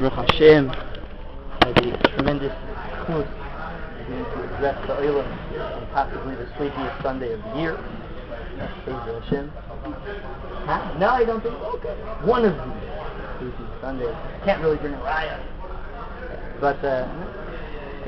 Baruch Hashem, the tremendous chus being to address the Olam on possibly the sleepiest Sunday of the year. Baruch Hashem. Huh? No, I don't think. Okay, one of these sleepiest Sundays. Can't really bring a raya. But I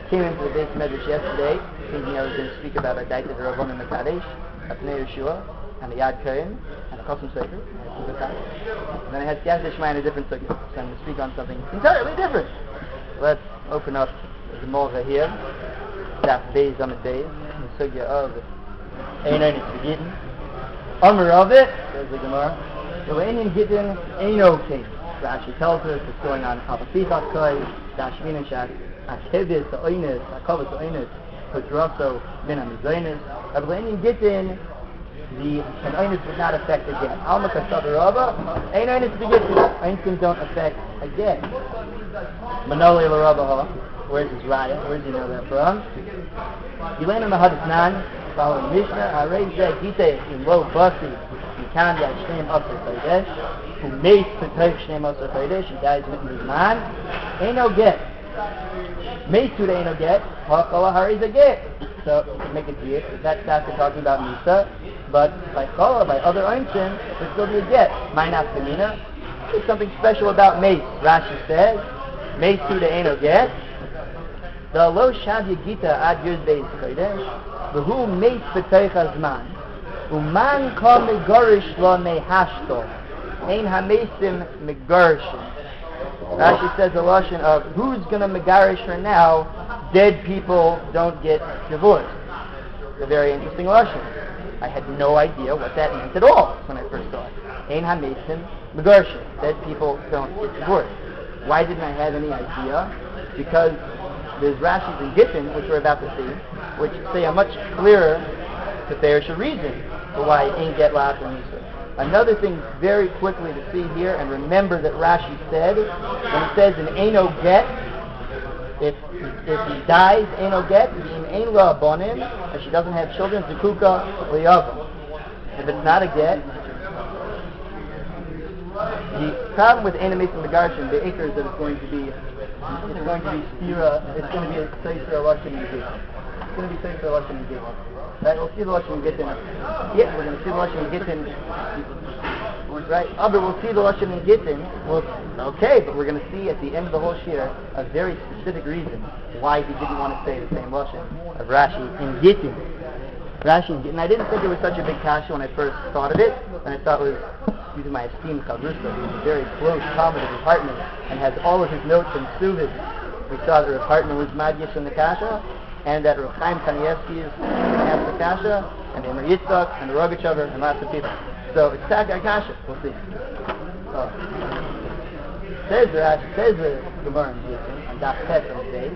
came into the base medrash yesterday thinking I was going to speak about a Daita Ravon Mekadesh, a Pnei Yeshua, and a Yad Karim, and a Kosum Sefer, and then I had Siyas Deshmai and a different sugya. So I'm going to speak on something entirely different. Let's open up the Molcha here, Daf Beis Amid Beis, the sugya of Einon Gittin. Amar of it, says the Gemara, the Einon Gittin Eino King. Rashi tells us it's going on Kapasichas Koi, Dashmin and Shak, Akevis, the Oinis, Akovas, the Oinis, Putraso, Min HaMizoinis. But Einon Gittin, an Oinis would not affect a get. Alma Kasada Rabba, Ein Oinis Begittin. Oinis don't affect a get. Manoli L'Rabba, where's his raya? Where does he know that from? Yilena Mahadis Nan, following Mishnah, Harei Zeh Gite in Lo Basi, Yikan Yad Shneim Asar Chodesh, who makes P'toich Shneim Asar Chodesh, he dies with his man, ain't no get. Meisud ain't no get, Ha'chala Harei Zeh get. So, to make it clear, that's after talking about Mitzah, but by Chala, by other Einstein, it would still be a get. Minus Femina, there's something special about Meis. Rashi says, Meis Suda Eino Get, the Lo Shavya Gita Ad Yud Beis Kodesh, the Hu Meis B'Toich Azman, Uman Ka Megorish Lo Mehashto, Ein HaMeisim Megorishim. Rashi says the lashon of who's going to megarish her now. Dead people don't get divorced. It's a very interesting lashon. I had no idea what that meant at all when I first saw it. Ein HaMeisim Megorishim. Dead people don't get divorced. Why didn't I have any idea? Because there's Rashi's and Gittin, which we're about to see, which say a much clearer Teferish reason for why Ein Get Laachar Misa. Another thing very quickly to see here, and remember that Rashi said, when it says an Eino Get, if he dies, Eino Get, V'im Ein La Abonim, and she doesn't have children, Zekuka Liyavam. If it's not a Get, the problem with Eino Mesim Megarshin, the acre is that it's going to be Spira, it's going to be a Sefer Lashon and Gittin. It's going to be Sefer Lashon and Gittin. Right, we'll see the Lashon and Gittin. Yeah, we're going to see the Lashon and Gittin. Right, but we'll see the Lashon and Gittin. Okay, but we're going to see at the end of the whole shir a very specific reason why he didn't want to say the same Lashon of Rashi and Gittin. Rashi and Gittin. I didn't think it was such a big kasha when I first thought of it, and I thought it was using my esteemed Chavrusa, who's a very close comment of his partner and has all of his notes and suvis. We saw that her partner was Madyish in the kasha, and that Rav Chaim Kanievsky is asked the kasha, and Emir Yitzchak, and the Rogachover, and lots of people. So it's Taka Kasha. We'll see. Says the Gemara in Gittin, on Daf Tet on the day,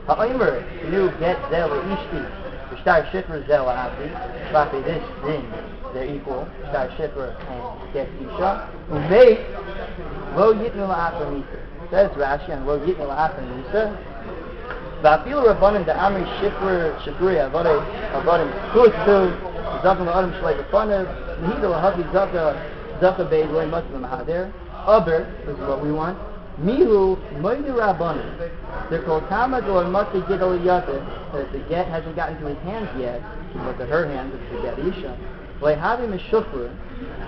Ha'omer knew get zel ishti, v'shtar shifra zel ha'afi, v'afi this din, they're equal, shtar shifra and get isha, u'mei lo yitnu la'achar misa. Says Rashi, and lo yitnu la'achar misa, v'afilu rabbanim da'amri shifra shifri avodim kutu, zafim la'adam shalai b'fanav, nihida l'havi zaka beid loy muslim hader, aber, this is what we want, mihu moidu rabbanim, they're called tamad or mati gidol yata, that the get hasn't gotten to his hands yet, but to her hands, it's the get isha, lehavi meshufra,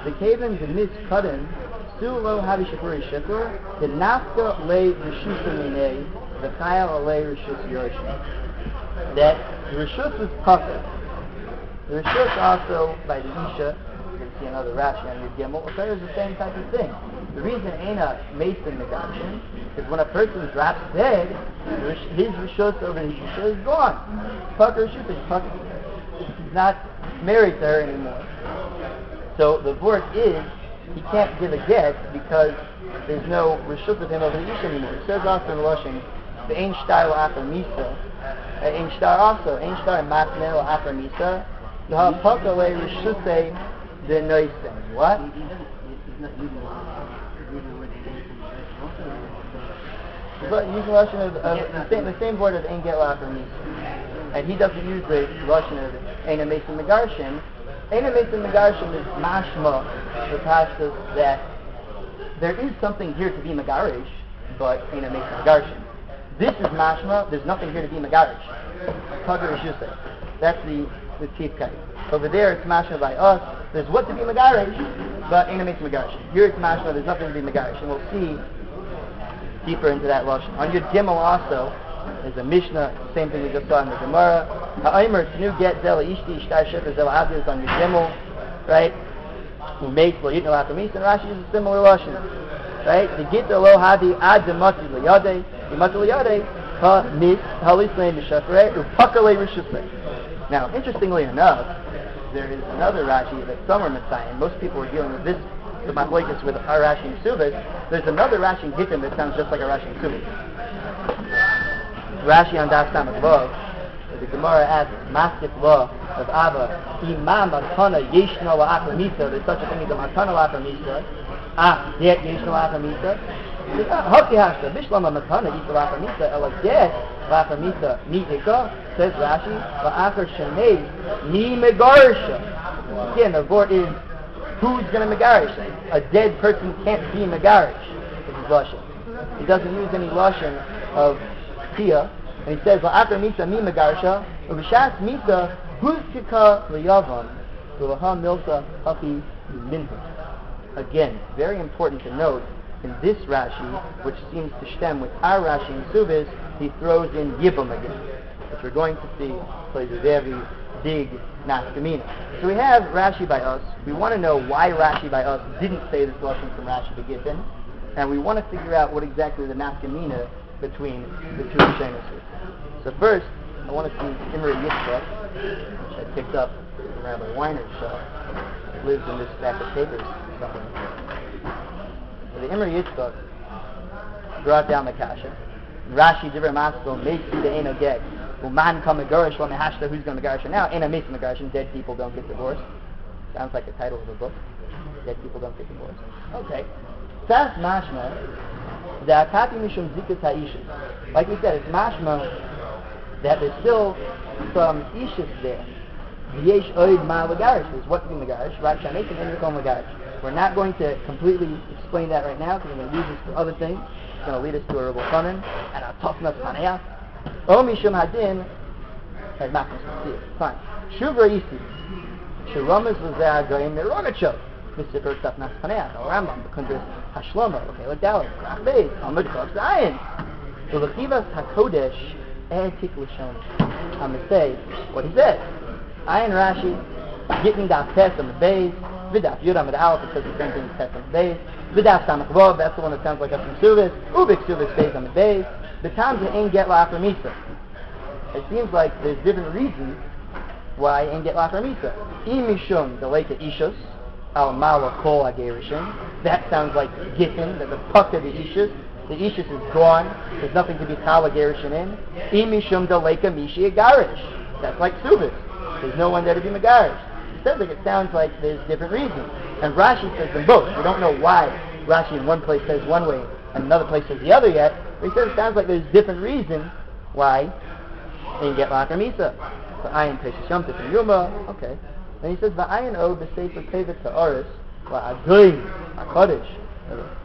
the kaven the mis kudin, su lo havi shifri shifra, the nafka le rishus minei, the chayal le rishus yoshim. That the rishus is puffed. The rishus also, by the isha, you can see another Rashi on Yud Gimel, is the same type of thing. The reason Eina Mason Megarshin is when a person drops dead, his rishus over his isha is gone. Pucker rishus is pucker. He's not married to her anymore. So the word is, he can't give a get because there's no rishus of him over the isha anymore. It says also in Lashon, the Ein Shtar L'Achar Misa, Ein Shtar also, Ein Shtar Matne L'Achar Misa, the Ha'paka Le Rishusei the Noisen. What? But using the Lashon of the same word as Ein Get L'Achar Misa. And he doesn't use the Lashon of Eina Mesim Megarshin. Eina Mesim Megarshin is mashma, the pashtus that there is something here to be megarish, but ain't a Mesa Megarishin. This is mashma, there's nothing here to be Megarish. Tagar Rishusay. That's the chief cut. Over there it's mashma by us, there's what to be Megarish, but ain't a Mesa Megarishin. Here it's mashma, there's nothing to be Megarish. And we'll see deeper into that lashon. On your Gimel also, there's a Mishnah, same thing we just saw in the Gemara. Ha'aymer tnu get zela ishti ishtar shefer zela avdis on your Gimel, right? Who makes lo yitno la'achamis, and Rashi uses a similar lashon, right? The gita lo hadi ad demati l'yadei, demati l'yadei, ha mis halisnei mishafrei upakale rishusei. Now, interestingly enough, there is another Rashi that some are Messiah. Most people are dealing with this, the machlokes with our Rashi and Subas. There's another Rashi in Gittin that sounds just like a Rashi and Subas. Rashi on Das Tamat Vav, the Gemara asks, Maskif law of Abba, Imam Matana Yeshna La'achar Misa, there's such a thing as a Matana La'achar Misa, Yet Yeshna La'achar Misa, Haki Hashta, Bishlama Matana Yeshna La'achar Misa, Ela Yet La'achar Misa, Mi'ika, says Rashi, La'achar Shanei, Ni Megarisha. Again, the word is, who's going to Megarish? A dead person can't be Megarish, is his Lashon. He doesn't use any Lashon of Tia, and he says, La'achar Misa mi Megarisha, U'b'shas Misa, Huzkika L'yavan, U'laha Milsa Haki Minha. Again, very important to note, in this Rashi, which seems to stem with our Rashi in Subis, he throws in Yibam again, which we're going to see plays a very big nafkamina. So we have Rashi by us. We want to know why Rashi by us didn't say this lesson from Rashi to Gittin, and we want to figure out what exactly the nafkamina between the two Shemuses. So first, I want to see Imre Yitzchak, which I picked up from Rabbi Weiner's shop. It lives in this stack of papers somewhere. So the Imre Yitzchak brought down the kasha. Rashi Divrei Maskil Meisi the Eno Geg. Uman Kam Megarish Lo Mehashta, who's going to Megarish now? Ena Meisi Megarish, dead people don't get divorced. Sounds like the title of a book. Dead people don't get divorced. Okay. Sas Mashma, the Akati Mishum Zikas HaIshis. Like we said, it's Mashma that there's still some Ishis there. Yesh Oid Ma Megarish. There's what to be Megarish. Right? Shamekin Enrikom Megarish. We're not going to completely explain that right now because we're going to use this for other things. It's going to lead us to a Rebbe Chanan and a Tofnas Paneah. O Mishum Hadin, and Makos Masir. Fine. Shuvra Isi. Shiramas Lazar Goyim Nerogacho. Mr. Bertaf Nas Paneah. O Rambam. Kundris Hashlomo. Okay, look down. Krach Beis. Amud Kos Ayin. Ulachivas HaKodesh Etik Lishon. I'm going to say what he said. Ayin Rashi. Gittin Daf Tes on the base. Vidaf Yudam at Aleph, because the same thing is Tes on the base. Vidaf Samach Vav, that's the one that sounds like a from Suvis. Ubik Suvis stays on the base. The times that ain't get la'achar misa. It seems like there's different reasons why ain't get la'achar misa. Imishum the lake of Ishus, al mala kol agerishin. That sounds like Gittin, that the puck of the Ishus. The Ishus is gone. There's nothing to be kal agerishin in. Imishum the lake of Mishi agarish. That's like Suvis. There's no one there to be megarish. It sounds like there's different reasons. And Rashi says them both. We don't know why Rashi in one place says one way and another place says the other yet. But he says it sounds like there's different reasons why they can get la'achar misa. So ayin peshes yomtiv and yuma. Okay. Then he says va'ayin o b'sefer tevet ha'aris la'agoy ha'kodesh.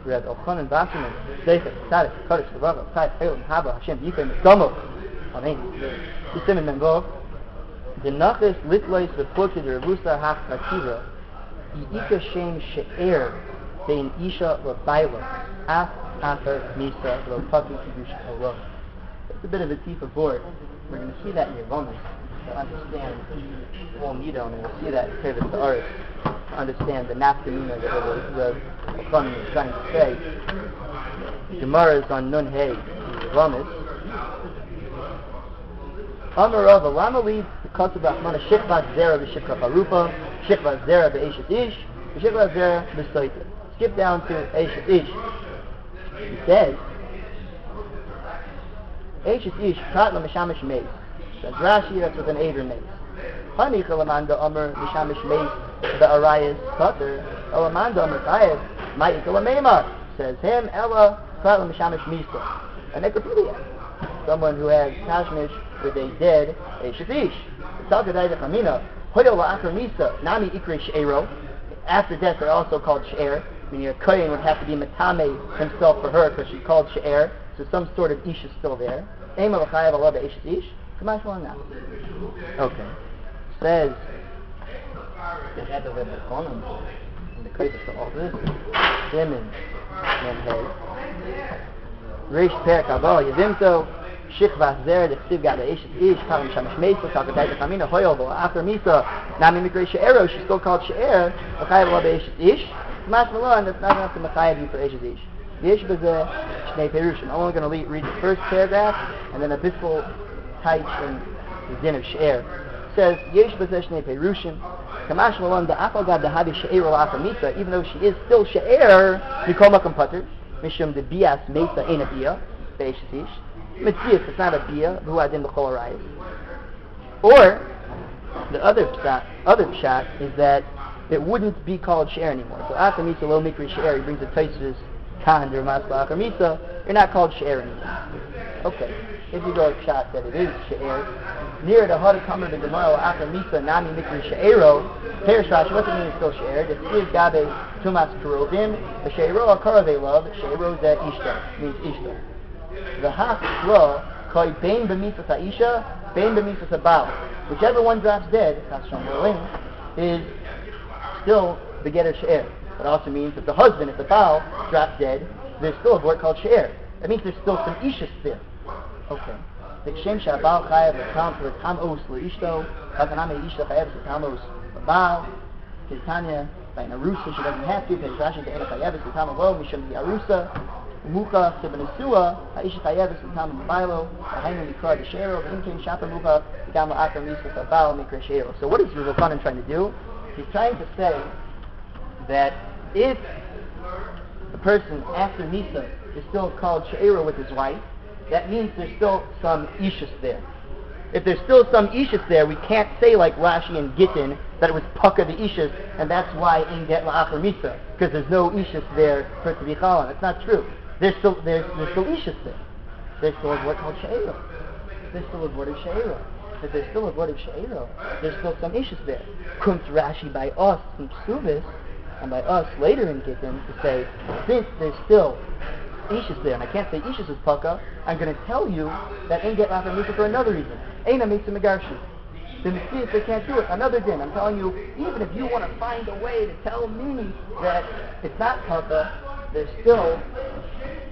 Reb Elchanan Vasserman sefer tzadik ha'kodesh l'rava t'ayit elim haba Hashem yikay misdomo. Amen. Yisimin menvov. The nachas litlois v'pokid revusa ha'chativa yi'ika shem she'er bein isha l'bayla af after misa l'paki kibush ha'lo. It's a bit of a tifa board. We're going to see that in your bonus to understand the whole Midah, and we'll see that in Tevet Ha'aris to understand the nafkamina that the Chanan is trying to say. Gemara is on Nun Hey, Ramis. Amar Rava, Lama leads the Kotub Rahmana Shikvat Zera v'Shikvat Harupa, Shikvat Zera v'Eshet Ish, Shikvat Zera v'Soita. Skip down to Eshet Ish. He says, Eshet Ish, Prat L'Mishamish Meis. Says Rashi, that's with an Eider Meis. Hanicha L'Manda Amar Mishamish Meis, the Arayas Pater, L'Manda Amar Tayet, Ma'ika L'Meimar. Says him, Ella, Prat L'Mishamish Misa. A necrophilia. Someone who has Tashmish with a dead Eshet Ish. Talkadai the Chamina, Hoyo La'achar Misa, Nami Ikri She'ero. After death, they're also called She'er. meaning a kohen would have to be metame himself for her because she's called she'er, so some sort of ish is still there. Ema l'chayav alav be'esh ish. Kamash now. Okay. Says the head of the Kohanim and the Kodesh of all this. Simen Memhei. Reish Perek Abo Yevimto Shichvas Zer Dechtiv Gad Eish Ish Kalam Shamash Meisa Takatay Chamina Hoyol Bo after Misa Nami Mikra She'ero. She's still called She'er. L'chayav alav be'esh ish. Kamash and that's not enough to Machayav you for Eish Ish. Yesh B'zeh Shnei Perushim. I'm only going to read the first paragraph and then a bitful Taich in the din of She'er. Says Yesh B'zeh Shnei Perushim. Kamash Malon the Afalgad the Habi She'er L'Afa Misa, even though she is still She'er, Mikol Makam Pater, Mishum the Bias Mesa Ein a Bia, Be'esh Ish. Mitzias, it's not a Bia, V'hu Adin B'chol Arayis. Or, the other pshat is that it wouldn't be called She'er anymore. So Afa Misa Lo Mikri She'er, he brings the Taisus Khan Der Mas L'Afa Misa, you're not called She'er anymore. Okay, if you go with pshat that it is She'er, near the Hada Kamer the Gemara after Misa Nami Mikri She'ero, Perish Rashi, what's it mean it's still She'er? The Tzir Gabe Tumas Kurobim, the She'ero Akara they love, She'ero Zeh Ishta, means Ishta. The Hach Lo, Koi Bein B'Misa Ta'isha, Bein B'Misa Ta'Bal. Whichever one drops dead, Kashon Berlin, is still the Getter She'er. It also means that the husband, if the Baal, drops dead, there's still a word called She'er. That means there's still some Ishas there. Okay. The Shem Shabal Chayav L'Tamos L'Ishto, Hakaname Ishto Chayav L'Tamos L'Baal, Titania, by an Arusa, she doesn't have to, because Rashi Te'ena Chayav L'Tamo Lo, Mishum the Arusa, Mucha Sebenasua, Ha'isha Chayav L'Tamo L'Bailo, Ha'hainu Mikra D'Shero, V'imkin Shapa Mucha, Gam L'Akar Misa L'Baal, Mikra Shero. So what is Rav Chanan trying to do? He's trying to say that if the person after Misa is still called She'ero with his wife, that means there's still some Ishus there. If there's still some Ishus there, we can't say like Rashi and Gittin that it was Pucka the Ishus, and that's why in Get La'achar Misa, because there's no Ishus there for it to be Chalan. That's not true. There's still Ishus there. There's still a word called She'ero. There's still a word of She'ero. If there's still a word of She'ero, there's still some Ishus there. Comes Rashi by us in Ksuvis, and by us later in Gittin to say, since there's still Ishus there, and I can't say Ishus is Paka, I'm going to tell you that ain't get La'achar Misa for another reason. Eina makes a Megarshi. The Messias, they can't do it. Another din. I'm telling you, even if you want to find a way to tell me that it's not Paka, there's still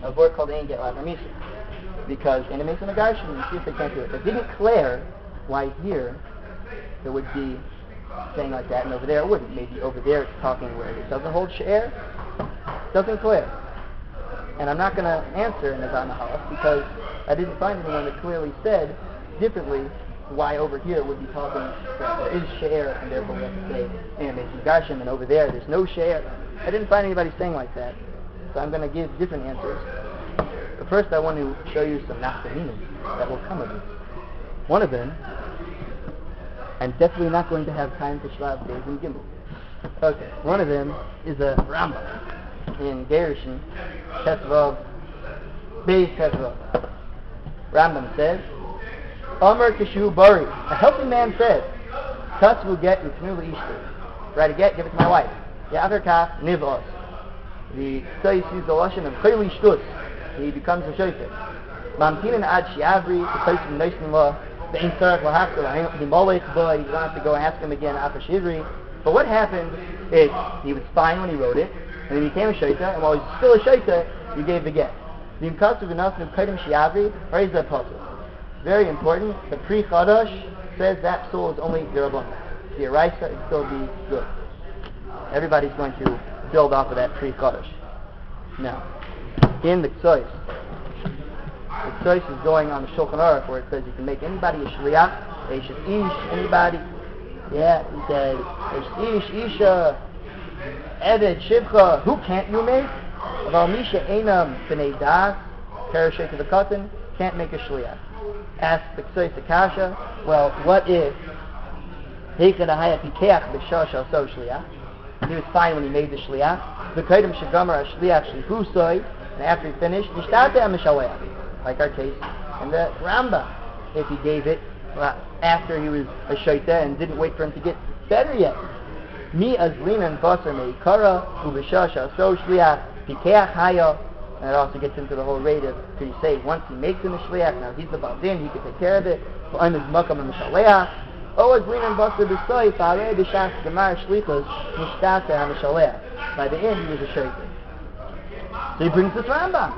a word called ain't get La'achar Misa. Because Eina makes a Megarshi, the Messias, they can't do it. It didn't declare why here there would be saying like that, and over there it wouldn't. Maybe over there it's talking where it doesn't hold She'er, doesn't clear. And I'm not going to answer in the Zanahalas because I didn't find anyone that clearly said differently why over here it would be talking that there is She'er and therefore we have to say Animation Garshim, and over there there's no She'er. I didn't find anybody saying like that, so I'm going to give different answers. But first I want to show you some nafkaminim that will come of it. One of them, I'm definitely not going to have time to Shlav Days and Gimel. Okay, one of them is a Rambam in Gerushin, Tesvav, Beis Tesvav. Rambam says, Amar Kishu Bari, a healthy man says, Tus will get Yitnu L'Ishtu. Write a get, give it to my wife. Ya'atar Kach Niv'os. The Tzai sees the Lashon of Chayli Shtus. He becomes a Shaitik. Mamtinan Ad Shiavri, the place of Neisnin Law, the Ein Tzarech L'Hakta, the Molech Boy, you don't have to go ask him again after Shivri. But what happened is, he was fine when he wrote it, and then he became a shaita, and while he's still a shaita, he gave the get. The imkasuv enough of kaidim shiavri, or is that possible? Very important. The Pri Chadash says that soul is only derabon. The Eraisa is still be good. Everybody's going to build off of that Pri Chadash. Now, in the Ktsois is going on the Shulchan Aruch where it says you can make anybody a shliach, Eish Ish, anybody. Yeah, he said Eish Ish, Isha, Eved, Shivcha, who can't you make? Aval Misha Einam B'nei Das, Karashay to the Katan, can't make a shliach. Ask the Ktsois Akasha, well, what if Heichad Ahaya Pikeach B'shah Shal So Shliach? He was fine when he made the shliach. The Kaidim Shagamar Shliach Shlichusoi, and after he finished, Nishtate HaMishaleach, like our case in the Rambam. If he gave it after he was a shaita and didn't wait for him to get better yet. Mi azlinan basar meikara ubishasha so shliach pikeach haya. And it also gets into the whole rate of, so you say, once he makes him a shliach, now he's the baldin, he can take care of it. I'm his makam and mishaleach. O azlinan basar b'soy pa'arei b'shas gemar shlichus nishtata ha-mishaleach. By the end, he was a shaykhis. So he brings this Rambam.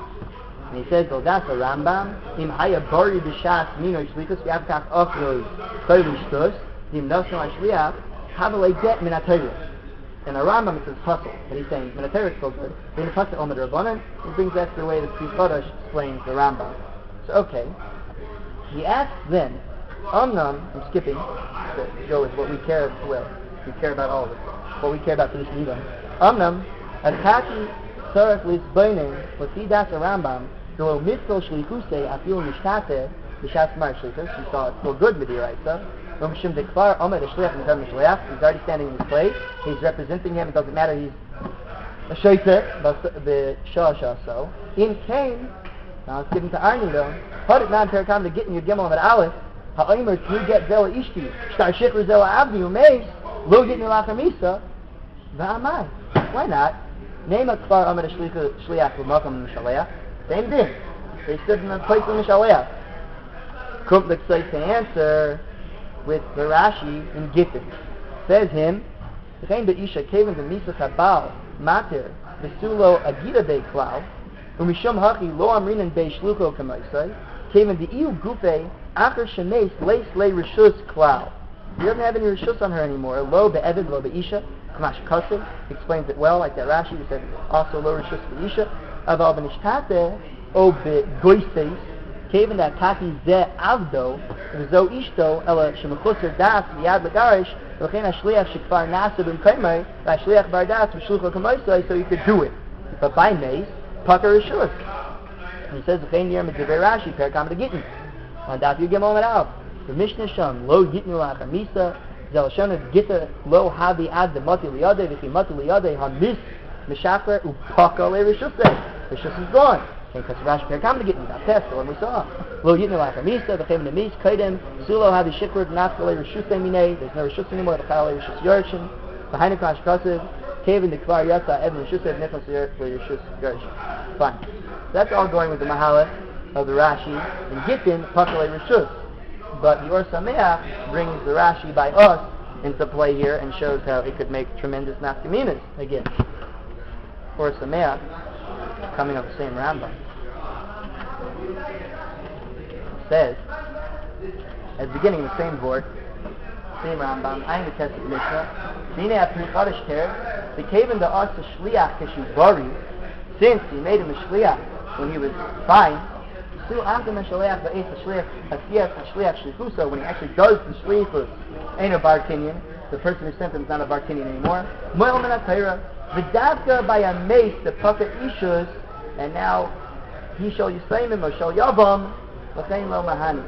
And he says, well, that's a Rambam. Im haya bari b'shas minoi shlichus v'avkach ochroi koyli shtus im nosno ha-shliach havalei get min ha-torah. In a Rambam it says hustle, but he's saying when a Torah is so good, then the hustle Omer Rabbanan, he brings that to the way that Tzvi Chodesh explains the Rambam. So okay, he asks then, I'm skipping to go with what we care about all of this, what we care about for this meeting. Ataki Sarach Lisboinen, Lasidas Rambam, Dolo Mitzvah Shlichuse Afil Mishtate, B'Shas Mar Shlichus, we saw it's still good Midiraisa. He's already standing in his place. He's representing him. It doesn't matter. He's a shayter, the shah so. In came, now it's given to Arni though. Put it now in Parakam to get in your gimel of Aleph. Ha'omer to get zela ishti. Shtar shikr zela abdi umeis. Lo get in lacher misa. Va'amai. Why not? Name a kfar omer shliach v'makam mishaleach. Same thing. They stood in the place of mishaleach. Kumplik says to answer with the Rashi in Gittin. Says him, V'chein be'isha keven v'misa chabal mater v'sulo agida bei klau u'mishom hachi lo amrinan bei shlucho kamaisai keven v'iyu gufe acher shemes leis le rishus klau. He doesn't have any rishus on her anymore. Lo be'evid lo be'isha kamash kasev explains it well like that Rashi who said also lo rishus be'isha aval b'nishtate o be'goiseis Kevin that taki ze avdo v'zo ishto ela shemachusser das v'yad l'garish v'chein hashliach shekfar nasib imkaimai v'hashliach bar das v'shlucho kamaisai so you could do it. But by meis, pucker rishus. And he says v'chein yer mitzvei Rashi perakam d'gittin. On daf yugim omer av. The Mishnah sham lo gitnu la'achar misa zel shana gitta lo havi ad the mati liyadei v'chi mati liyadei hamis mishafer u'paka le rishusei. Rishus is gone. And because Rashi Perkam to get in that test, the one we saw. Lo yitnu la'achar misa, v'chem nemis, kaidem, sulo havi shikr, nafkale rishusei minei, there's no rishus anymore, v'chale rishus yorshim, v'hainu kash kasev, kevin the kvar yatsa, evan rishusei, nefas rishus yorshim. Fine. That's all going with the mahalach of the Rashi, and Gittin, pakale rishus. But the Or Sameach brings the Rashi by us into play here and shows how it could make tremendous nafkaminas again. Or Sameach, coming up the same Rambam. It says, at the beginning of the same board, same Rambam, I'm the test of Mishnah, Dine Apri Chodesh Ter, the cave in the Os to Shliach Keshu Bari, since he made him a Shliach when he was fine, still after the Shliach Va'es Shliach Shlichusa, when he actually does the Shlichus, ain't a Bar Kinyan, the person who sent him is not a Bar Kinyan anymore, Moel Menat Torah, V'davka by a mace, the puppet ishus, and now he shall Yisraimim or shall Yavam, L'chein lo mahani.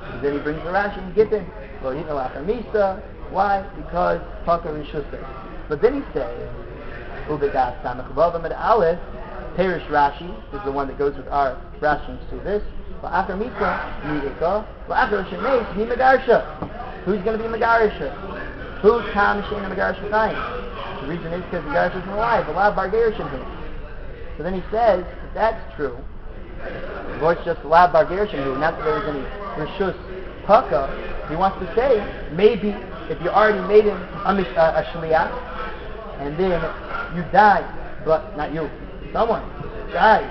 And then he brings the Rashi and Gittin, Lo yitnu la'achar misa. Why? Because puppet ishusay. But then he says, Ubegas samach vav amid aleph, Perish Rashi is the one that goes with our Rashi and do this. La'achar misa, mi'ika. La'achar shemeis, mi megarsha. Who's going to be megarsha? Who's tam she'ena megarsha chayim? The reason is because the Garish isn't alive. A lot of Bargarishim here. So then he says, if that's true, or it's just a lot of Bargarishim who, not that there was any Rishus Paka, he wants to say, maybe if you already made him a Shliach, and then you died, but not you, someone died,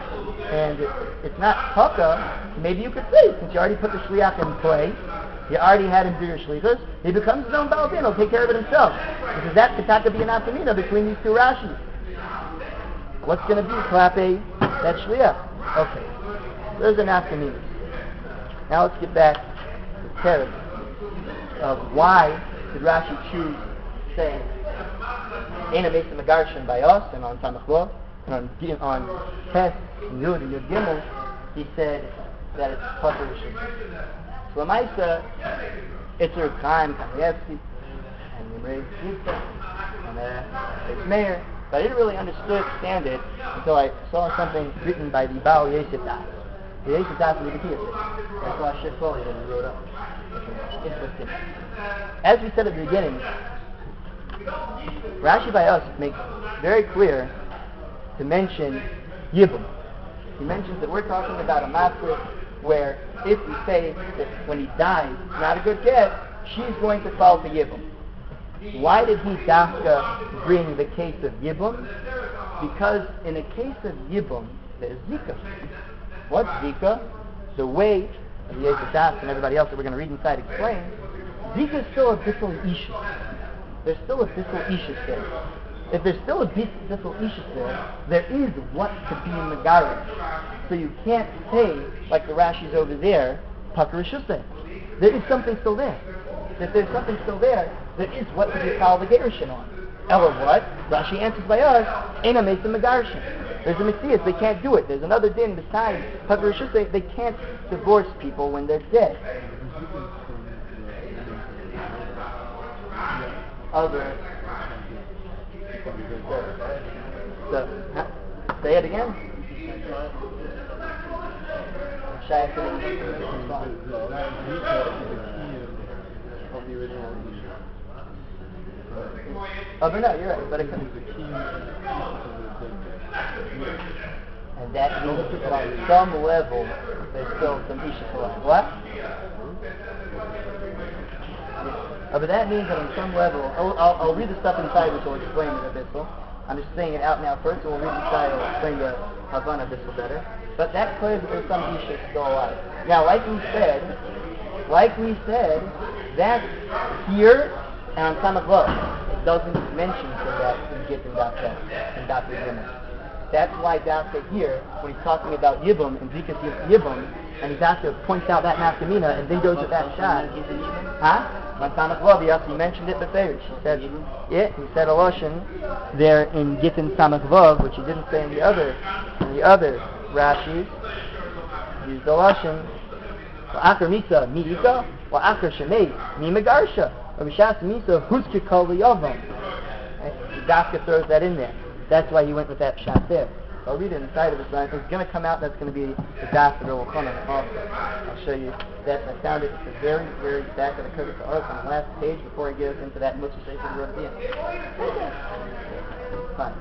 and it's not Paka, maybe you could say, since you already put the Shliach in play, you already had him do your shlichus, he becomes his own Baal-Din, he'll take care of it himself. Because that could taka be an aftermina between these two Rashis. What's going to be klape that shliach? Okay, there's an aftermina. Now let's get back to the teretz of why did Rashi choose saying Eina Mesa Megarshin by us, and on Samach Lo, and on Tes, Yud, and Yud Gimel, he said that it's Pater Rishon. Lamaisa, it's a Chaim Kanievsky, and Yimrei Yitzchak, and it's Meir, but I didn't really understand it until I saw something written by the Baal Yosef Das. The Yosef Das in the Bekiyah. I saw a shit folio that he wrote up. Interesting. As we said at the beginning, Rashi by us makes very clear to mention Yibum. He mentions that we're talking about a matzah where if we say that when he dies, it's not a good get, she's going to fall to Yibum. Why did he dafka bring the case of Yibum? Because in a case of Yibum, there's Zika. What's Zika? The way the Yeshadas and everybody else that we're going to read inside explains, Zika is still a Bissel Ishus. There's still a Bissel Ishus there. If there's still a Bissel Ishus there is what to be Megarish. So you can't say, like the Rashi's over there, Pucker Rishuseh. There is something still there. If there's something still there is what to be called the Gerushin on. Ella what? Rashi answers by us, Eina Mesa Megarishin. There's a Metzias, they can't do it. There's another din besides Pucker Rishuseh, they can't divorce people when they're dead. Other. So, say it again. Oh, but no, you're right. But it comes. And that means that on some level, there's still some issues left. What? Oh, but that means that on some level, I'll read the stuff inside which will explain it a bit. I'm just saying it out now first, and we'll read inside and we'll explain the Havana a bit better. But that clears that there's some issues still alive. Now, like we said, that's here and on Samach Vav. It doesn't mention that in Git and Dr. Yimmer. That's why Dafka here, when he's talking about Yibum and Zikas Yibum, and he's asked to point out that Nafkamina, and then goes with that shot. Huh? On Samach Vav, he mentioned it before. He said, he said a Lashon there in Gittin Samach Vav, which he didn't say in the other Rashis. He used the Lashon, Wa'akar Misa Mi'ika, Wa'akar Shemei Mi Megarsha, V'shas Misa Huske Kol Yavam. Dafka throws that in there. That's why he went with that shot there. I'll read it inside of the sign. It's going to come out. That's going to be the daf of the Rochanan also. I'll show you that. I found it at the very, very back of the Kutub Ta'aruf on the last page before he gets into that Musar Sefer he wrote at the end. Fine.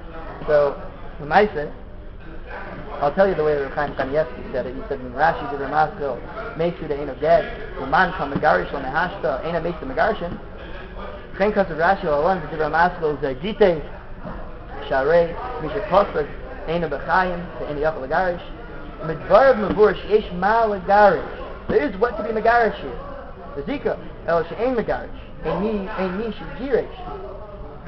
So, the Maisa, I'll tell you the way the Chaim Kanievsky said it. He said, "When Rashi did Ramasko, Meitzu de Eino Ged, Uman Kam Megarish Lo Mehashta, Eina Meitzu Megarishin." Chen Kasav Rashi Olam did Ramasko Zagite Sharei Misha Posad. Eina b'chayim to Eina yachal l'garish. Midvarav mavur she'esh ma l'garish. There is what to be megarish here. The zika el she'ein megarish. Ein mi she'giresh.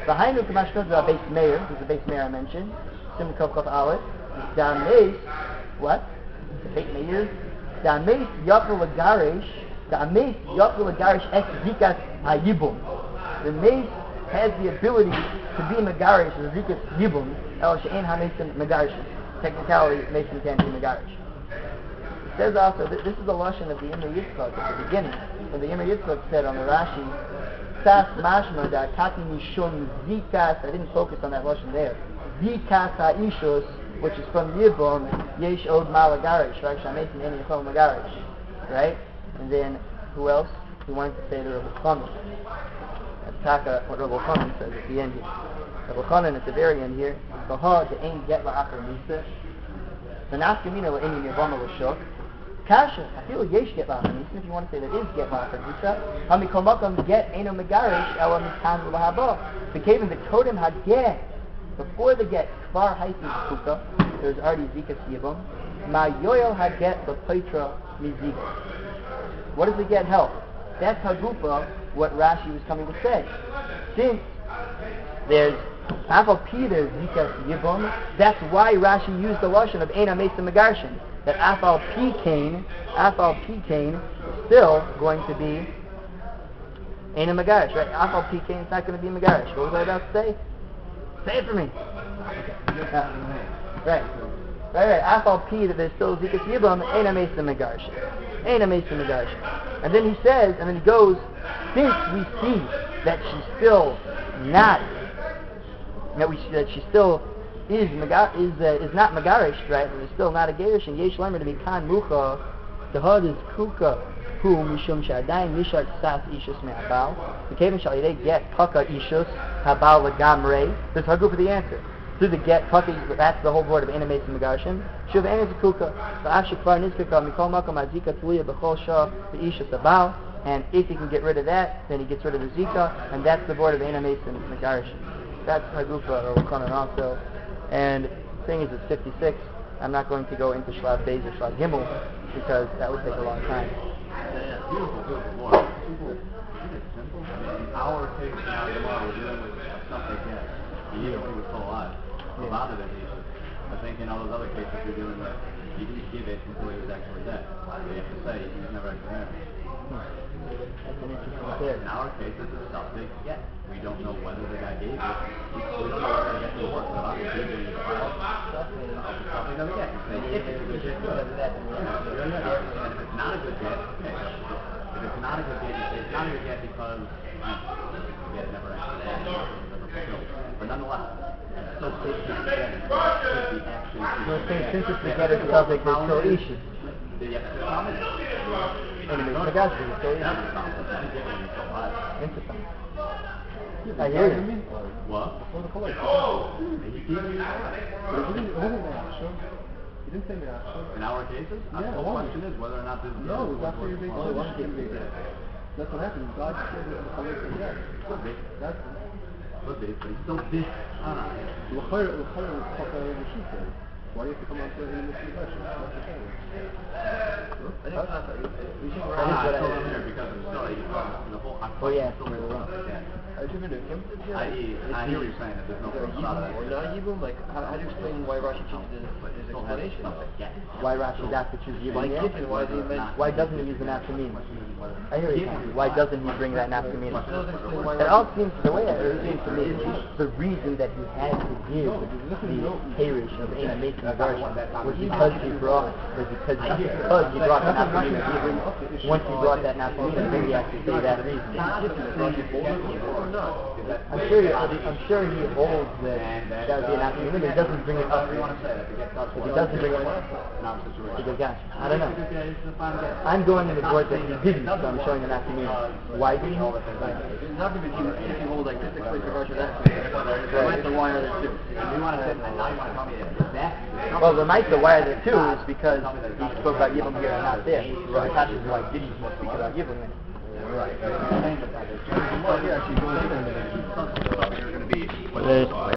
V'hainu k'mashkot the base mayor. This is the base mayor I mentioned. Sim kov kov aleph. Da'ameis what? The base mayor. Da'ameis yachal l'garish. Da'ameis yachal l'garish ex zikas ha'yibum. The mace has the ability to be megarish, the zikas yibum. El she'ein ha-mason megarish. Technicality, mason can't be megarish. It says also that this is the lashon of the Imre Yitzchak at the beginning, when the Imre Yitzchak said on the Rashi, "Sas mashma da kati mishum zikas." I didn't focus on that lashon there. Zikas ha'ishus, which is from yibum, yesh od malagarish. Right? Shamason eni yachol megarish. Right? And then who else? He wanted to say the Rebbe Chanan. That's Taka, what Rebbe Chanan says at the end here. Rebbe Chanan at the very end here, Baha de ein get la'achar misa, v'nafkamina la'ini nirvama l'shok, kasha, I feel yesh get la'achar misa, if you want to say that is get la'achar misa, hamikol makam get eino megarish, ela mitan l'haba, v'kevin the kodem ha-get, before the get, kvar haiti kuka, there's already zikas yibum, ma yoyel ha-get l'peitra mizika. What does the get help? That's hagupa, what Rashi was coming to say. Since there's Afal P, there's Zikas Yibum, that's why Rashi used the lashon of Eina Mesa Megarshin. That Afal P Cain is still going to be Eina Megarish, right? Afal P Cain is not going to be Megarish. What was I about to say? Say it for me. Right. Afal P, that there's still Zikas Yibum, Eina Mesa Megarshin. And then he says, and then he goes, since we see that she's still not, that she still is not megarish, right? There's still not a gerish, and yesh lemer to be kan mucha. The hod is kuka הוא משום שעדיין נשאר קצת אישוס מהבעל, וכיוון שעל ידי גט פקע אישוס הבעל לגמרי. There's Haguf for the answer. Through the get paka, that's the whole board of animates and megarshim. Shuv enes kuka, va'ash shekvar nizkaka mikol makom azika tluya b'chol shah v'ishus abal. And if he can get rid of that, then he gets rid of the zika, and that's the board of animates and megarshim. That's Hagufa or Wachanan also. And the thing is, it's 56. I'm not going to go into Shlav Beis or Shlav Gimel because that would take a long time. Yeah, beautiful board. Simple. In our case now, tomorrow we're dealing with something else. He was still alive. A lot of it is. I think in all those other cases you're dealing with, you didn't give it until he was actually dead. You have to say he was never actually married. That's an interesting affair. In our case, this is something, yeah, we don't know whether the guy gave it. We don't know whether the guy gave it, but obviously he gave it. Something of a get. If it's a good get, and if it's not a good get, okay. If it's not a good get, you say it's not a good get because the get never actually happened. But nonetheless, so since it's the Since it's the get of the subject, there's still issues. you have to comment. Anyway, Megarshim is still issues. Interesting. I hear you. What? He didn't say Me'achshav. In our cases? Yeah, the whole question is whether or not this is... No, it was after your big decision. That's what happened. God said that the Chalik said yes. Could be. That's... Could be, but he still did. L'chayr was Chaka and she said. Why do you have to come out to in the discussion? That's the thing. I think that's what we should That is what I still here because it's still the whole... Oh, yeah. Still really wrong. I hear what you're saying that there's no or Yibum, like how do you explain why Rashi changed his explanation? Why Rashi that's what you're Why using Giffen? Why did he Why doesn't he use the nafkamina? I hear you. Why doesn't he bring that nafkamina? Doesn't explain why It all seems, the way it seems to me, the reason that he had to give the Perish of Aina Mason Garsh was because he brought the nafkamina. Once he brought that nafkamina, then he has to say that reason. I'm sure he holds that would be an nafkamina, but he doesn't bring it up. If he doesn't bring it up, he goes, gosh, I don't know. I'm going in the board that he didn't, so I'm showing the nafkamina. Why did he hold it? It's not because if you hold like this explains the Rashi that way. The why are there two? Well, the Mitzvah, why are there two, is because he spoke about Yibum here and not there. So the question is, why did he speak about Yibum? Right. Well, yeah, she's going to be...